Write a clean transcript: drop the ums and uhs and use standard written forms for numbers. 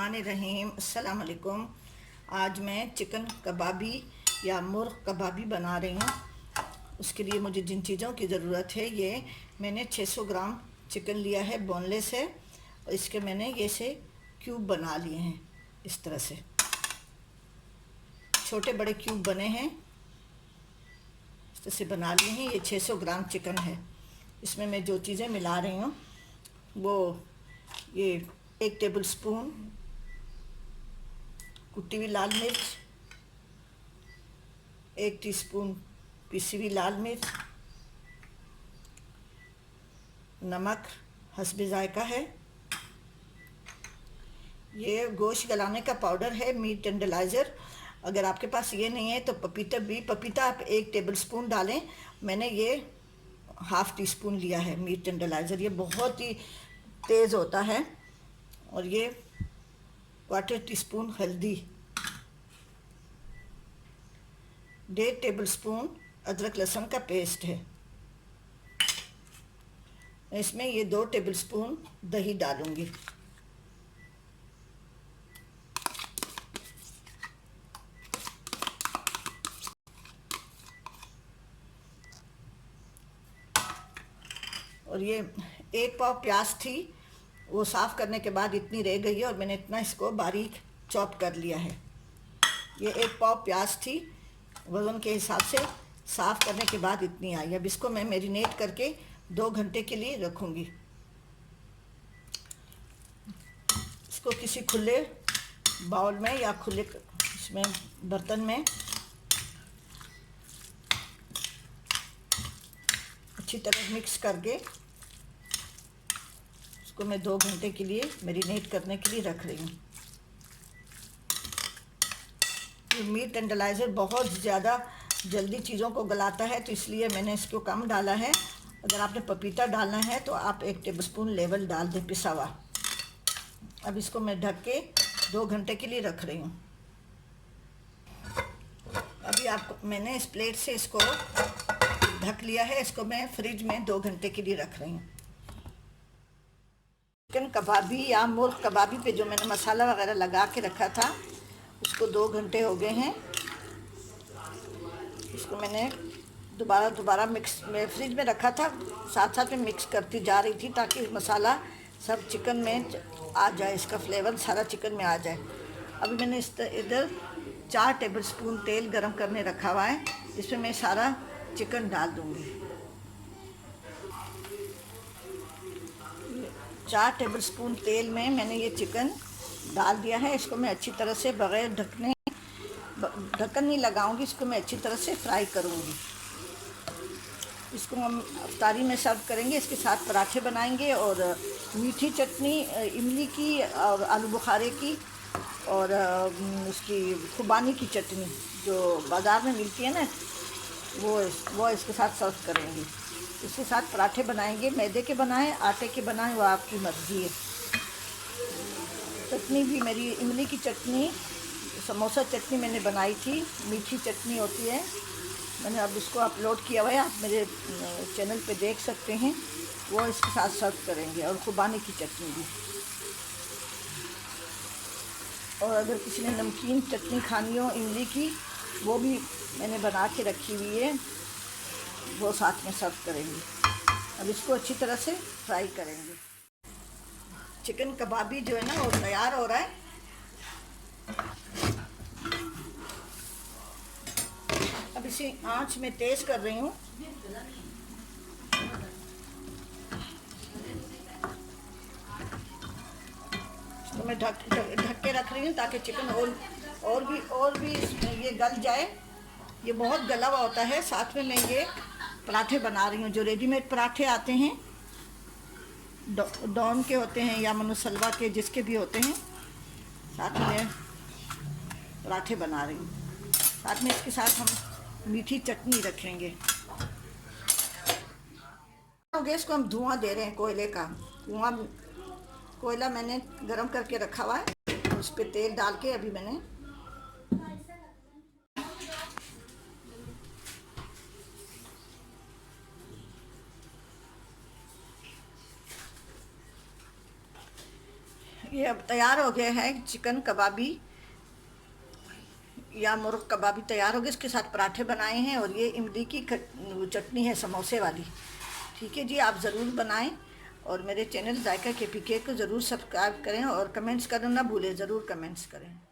बिस्मिल्लाहिर्रहमानिर्रहीम। अस्सलाम वालेकुम। आज मैं चिकन कबाबी या मुर्ग कबाबी बना रही हूँ। उसके लिए मुझे जिन चीज़ों की ज़रूरत है, ये मैंने 600 ग्राम चिकन लिया है, बोनलेस है। और इसके मैंने ये से क्यूब बना लिए हैं, इस तरह से छोटे बड़े क्यूब बने हैं, इस तरह से बना लिए हैं। ये 600 ग्राम चिकन है। इसमें मैं जो चीज़ें मिला रही हूँ वो ये 1 टेबल स्पून कुटी हुई लाल मिर्च, 1 टीस्पून पिसी हुई लाल मिर्च, नमक हस्बे जायका है। ये गोश्त गलाने का पाउडर है, मीट टेंडरलाइज़र। अगर आपके पास ये नहीं है तो पपीता आप 1 टेबल स्पून डालें। मैंने ये ½ टी स्पून लिया है मीट टेंडरलाइज़र। ये बहुत ही तेज़ होता है। और ये 1/4 टीस्पून हल्दी, 1.5 टेबल स्पून अदरक लहसुन का पेस्ट है। इसमें ये 2 टेबल स्पून दही डालूंगी। और ये 1 पाव प्याज थी, वो साफ़ करने के बाद इतनी रह गई है और मैंने इतना इसको बारीक चॉप कर लिया है। ये 1 पाव प्याज थी, वज़न के हिसाब से साफ़ करने के बाद इतनी आई। अब इसको मैं मैरिनेट करके 2 घंटे के लिए रखूँगी। इसको किसी खुले बाउल में या खुले इसमें बर्तन में अच्छी तरह मिक्स करके इसको मैं 2 घंटे के लिए मैरिनेट करने के लिए रख रही हूँ। मीट टेंडरलाइज़र बहुत ज़्यादा जल्दी चीज़ों को गलाता है, तो इसलिए मैंने इसको कम डाला है। अगर आपने पपीता डालना है तो आप 1 टेबलस्पून लेवल डाल दें, पिसा हुआ। अब इसको मैं ढक के 2 घंटे के लिए रख रही हूँ। अभी आपको मैंने इस प्लेट से इसको ढक लिया है। इसको मैं फ्रिज में 2 घंटे के लिए रख रही हूँ। चिकन कबाबी या मुर्ग कबाबी पे जो मैंने मसाला वगैरह लगा के रखा था, उसको 2 घंटे हो गए हैं। इसको मैंने दोबारा मिक्स में फ्रिज में रखा था, साथ साथ में मिक्स करती जा रही थी ताकि मसाला सब चिकन में आ जाए, इसका फ्लेवर सारा चिकन में आ जाए। अभी मैंने इधर 4 टेबल स्पून तेल गरम करने रखा हुआ है, इसमें मैं सारा चिकन डाल दूँगी। 4 टेबल स्पून तेल में मैंने ये चिकन डाल दिया है। इसको मैं अच्छी तरह से बग़ैर ढक्कन नहीं लगाऊंगी, इसको मैं अच्छी तरह से फ्राई करूंगी। इसको हम अफ्तारी में सर्व करेंगे। इसके साथ पराठे बनाएंगे और मीठी चटनी इमली की और आलू बुखारे की और उसकी खुबानी की चटनी जो बाज़ार में मिलती है ना, वो इसके साथ सर्व करेंगे। इसके साथ पराठे बनाएंगे, मैदे के बनाएं आटे के बनाएं, वो आपकी मर्ज़ी है। चटनी भी मेरी इमली की चटनी, समोसा चटनी मैंने बनाई थी, मीठी चटनी होती है। मैंने अब इसको अपलोड किया हुआ है, आप मेरे चैनल पे देख सकते हैं। वो इसके साथ सर्व करेंगे और खुबानी की चटनी भी। और अगर किसी ने नमकीन चटनी खानी हो इमली की, वो भी मैंने बना के रखी हुई है, वो साथ में सर्व करेंगे। अब इसको अच्छी तरह से फ्राई करेंगे। चिकन कबाबी जो है ना, वो तैयार हो रहा है। अब इसी आंच में तेज़ कर रही हूँ। तो मैं ढक के रख रही हूँ ताकि चिकन और भी ये गल जाए। ये बहुत गला हुआ होता है। साथ में मैं ये पराठे बना रही हूँ, जो रेडीमेड पराठे आते हैं, डॉन के होते हैं या मनुसलवा के, जिसके भी होते हैं। साथ में पराठे बना रही हूँ। साथ में इसके साथ हम मीठी चटनी रखेंगे। गैस को हम धुआं दे रहे हैं, कोयले का कोयला मैंने गरम करके रखा हुआ है। उस पर तेल डाल के अभी मैंने ये अब तैयार हो गया है चिकन कबाबी या मुर्ग कबाबी तैयार हो गए। इसके साथ पराठे बनाए हैं और ये इमली की चटनी है समोसे वाली। ठीक है जी, आप ज़रूर बनाएं और मेरे चैनल जायका KPK को ज़रूर सब्सक्राइब करें और कमेंट्स करना ना भूलें, ज़रूर कमेंट्स करें।